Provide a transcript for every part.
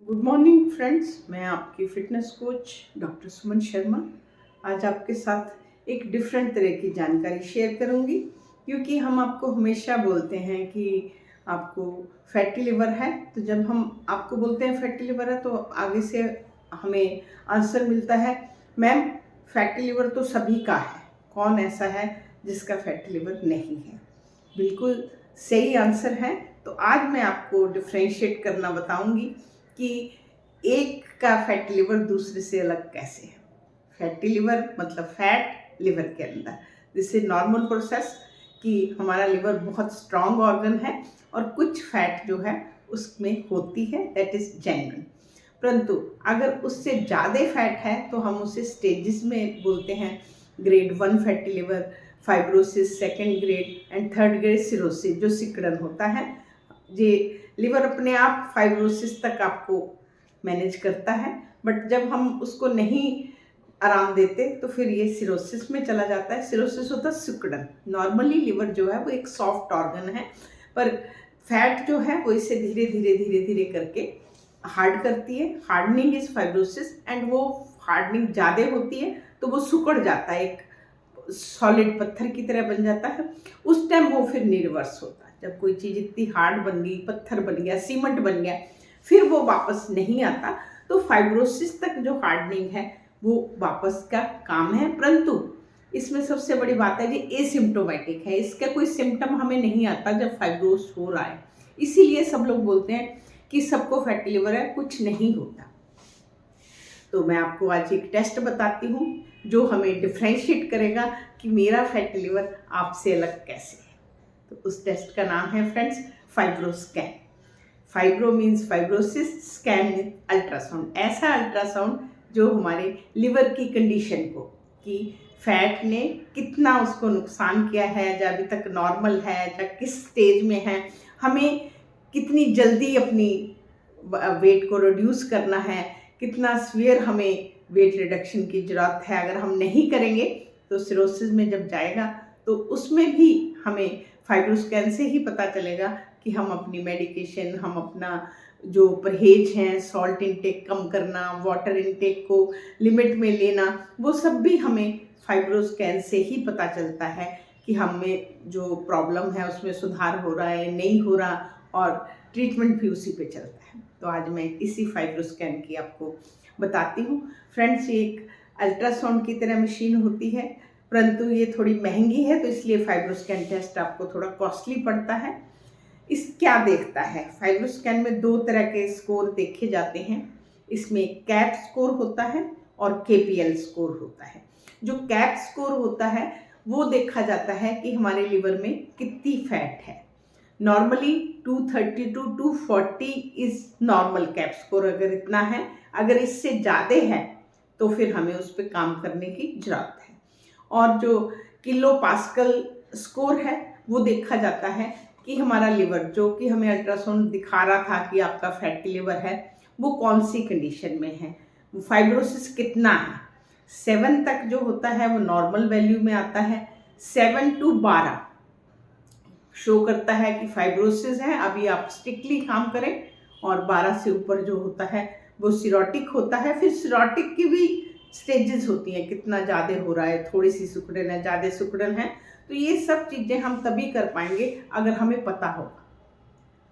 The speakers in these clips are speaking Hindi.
गुड मॉर्निंग फ्रेंड्स, मैं आपकी fitness coach doctor Suman Sharma आज आपके साथ एक डिफरेंट तरह की जानकारी शेयर करूंगी। क्योंकि हम आपको हमेशा बोलते हैं कि आपको फैटी लिवर है, तो जब हम आपको बोलते हैं फैटी लिवर है तो आगे से हमें आंसर मिलता है, मैम फैटी लिवर तो सभी का है, कौन ऐसा है जिसका फैटी लिवर नहीं है। बिल्कुल सही आंसर है। तो आज मैं आपको डिफ्रेंशिएट करना बताऊंगी कि एक का फैटी लिवर दूसरे से अलग कैसे है। फैटी लिवर मतलब फैट लिवर के अंदर, दिस इज नॉर्मल प्रोसेस कि हमारा लिवर बहुत स्ट्रॉन्ग ऑर्गन है और कुछ फैट जो है उसमें होती है, दैट इज जेन्युइन। परंतु अगर उससे ज़्यादा फैट है तो हम उसे स्टेजेस में बोलते हैं। Grade 1 fatty liver, fibrosis, second grade and third grade cirrhosis, जो सिकुड़न होता है। ये लिवर अपने आप फाइब्रोसिस तक आपको मैनेज करता है, बट जब हम उसको नहीं आराम देते तो फिर ये सिरोसिस में चला जाता है। सिरोसिस होता है सिकुड़न। नॉर्मली लिवर जो है वो एक सॉफ्ट ऑर्गन है, पर फैट जो है वो इसे धीरे धीरे धीरे धीरे करके हार्ड करती है। हार्डनिंग इज फाइब्रोसिस, एंड वो हार्डनिंग ज़्यादा होती है तो वो सिकुड़ जाता है, एक सॉलिड पत्थर की तरह बन जाता है। उस टाइम वो फिर रिवर्स होता है। जब कोई चीज़ इतनी हार्ड बन गई, पत्थर बन गया, सीमेंट बन गया, फिर वो वापस नहीं आता। तो फाइब्रोसिस तक जो हार्डनिंग है वो वापस का काम है। परंतु इसमें सबसे बड़ी बात है कि एसिम्प्टोमेटिक है, इसका कोई सिम्टम हमें नहीं आता जब फाइब्रोस हो रहा है। इसीलिए सब लोग बोलते हैं कि सबको फैटी लिवर है, कुछ नहीं होता। तो मैं आपको आज एक टेस्ट बताती हूँ जो हमें डिफ्रेंशिएट करेगा कि मेरा फैटी लिवर आपसे अलग कैसे है। तो उस टेस्ट का नाम है friends fibro scan. Fibro means fibrosis, scan mean ultrasound. ऐसा अल्ट्रासाउंड जो हमारे लिवर की कंडीशन को, कि फैट ने कितना उसको नुकसान किया है, या अभी तक नॉर्मल है, या किस स्टेज में है, हमें कितनी जल्दी अपनी वेट को रिड्यूस करना है, कितना सीवियर हमें वेट रिडक्शन की ज़रूरत है। अगर हम नहीं करेंगे तो सिरोसिस में जब जाएगा तो उसमें भी हमें फाइब्रोस्कैन से ही पता चलेगा कि हम अपनी मेडिकेशन, हम अपना जो परहेज हैं, सॉल्ट इंटेक कम करना, वाटर इंटेक को लिमिट में लेना, वो सब भी हमें फाइब्रोस्कैन से ही पता चलता है कि हमें जो प्रॉब्लम है उसमें सुधार हो रहा है, नहीं हो रहा, और ट्रीटमेंट भी उसी पे चलता है। तो आज मैं इसी फाइब्रोस्कैन की आपको बताती हूँ। फ्रेंड्स, ये एक अल्ट्रासाउंड की तरह मशीन होती है, परंतु ये थोड़ी महंगी है, तो इसलिए फाइब्रोस्कैन टेस्ट आपको थोड़ा कॉस्टली पड़ता है। इस क्या देखता है, फाइब्रोस्कैन में दो तरह के स्कोर देखे जाते हैं। इसमें कैप स्कोर होता है और केपीएल स्कोर होता है। जो कैप स्कोर होता है वो देखा जाता है कि हमारे लिवर में कितनी फैट है। Normally 230 to 240 is normal CAP score. अगर इतना है, अगर इससे ज़्यादा है तो फिर हमें उस पर काम करने की ज़रूरत है। और जो किलो पास्कल स्कोर है वो देखा जाता है कि हमारा लिवर, जो कि हमें अल्ट्रासाउंड दिखा रहा था कि आपका फैटी लिवर है, वो कौन सी कंडीशन में है, फाइब्रोसिस कितना है। 7 तक जो होता है वो नॉर्मल वैल्यू में आता है। 7 to 12 शो करता है कि फाइब्रोसिस है, अभी आप स्ट्रिक्टली काम करें। और 12 से ऊपर जो होता है वो सिरोटिक होता है। फिर सिरोटिक की भी स्टेजेस होती हैं, कितना ज़्यादा हो रहा है, थोड़ी सी सिकुड़न है, ज़्यादा सिकुड़न है। तो ये सब चीज़ें हम तभी कर पाएंगे अगर हमें पता होगा।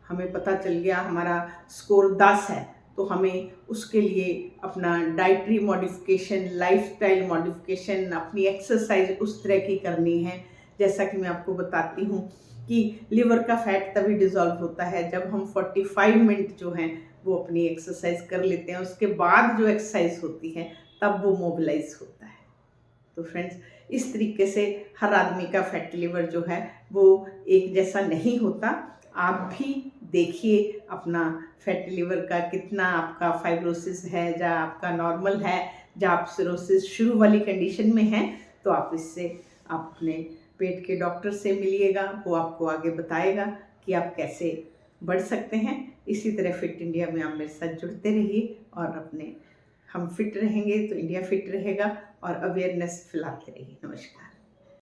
हमें पता चल गया हमारा स्कोर 10 है तो हमें उसके लिए अपना डाइटरी मॉडिफिकेशन, लाइफस्टाइल मॉडिफिकेशन, अपनी एक्सरसाइज उस तरह की करनी है। जैसा कि मैं आपको बताती हूँ कि लिवर का फैट तभी डिज़ोल्व होता है जब हम 45 मिनट जो हैं वो अपनी एक्सरसाइज कर लेते हैं। उसके बाद जो एक्सरसाइज होती है तब वो मोबिलाइज होता है। तो फ्रेंड्स, इस तरीके से हर आदमी का फैटी लिवर जो है वो एक जैसा नहीं होता। आप भी देखिए अपना फैटी लिवर का कितना आपका फाइब्रोसिस है, या आपका नॉर्मल है, या आप सिरोसिस शुरू वाली कंडीशन में हैं, तो आप इससे आप अपने पेट के डॉक्टर से मिलिएगा, वो आपको आगे बताएगा कि आप कैसे बढ़ सकते हैं। इसी तरह फिट इंडिया में आप मेरे साथ जुड़ते रहिए, और अपने हम फिट रहेंगे तो इंडिया फिट रहेगा, और अवेयरनेस फैलाते रहिए। नमस्कार।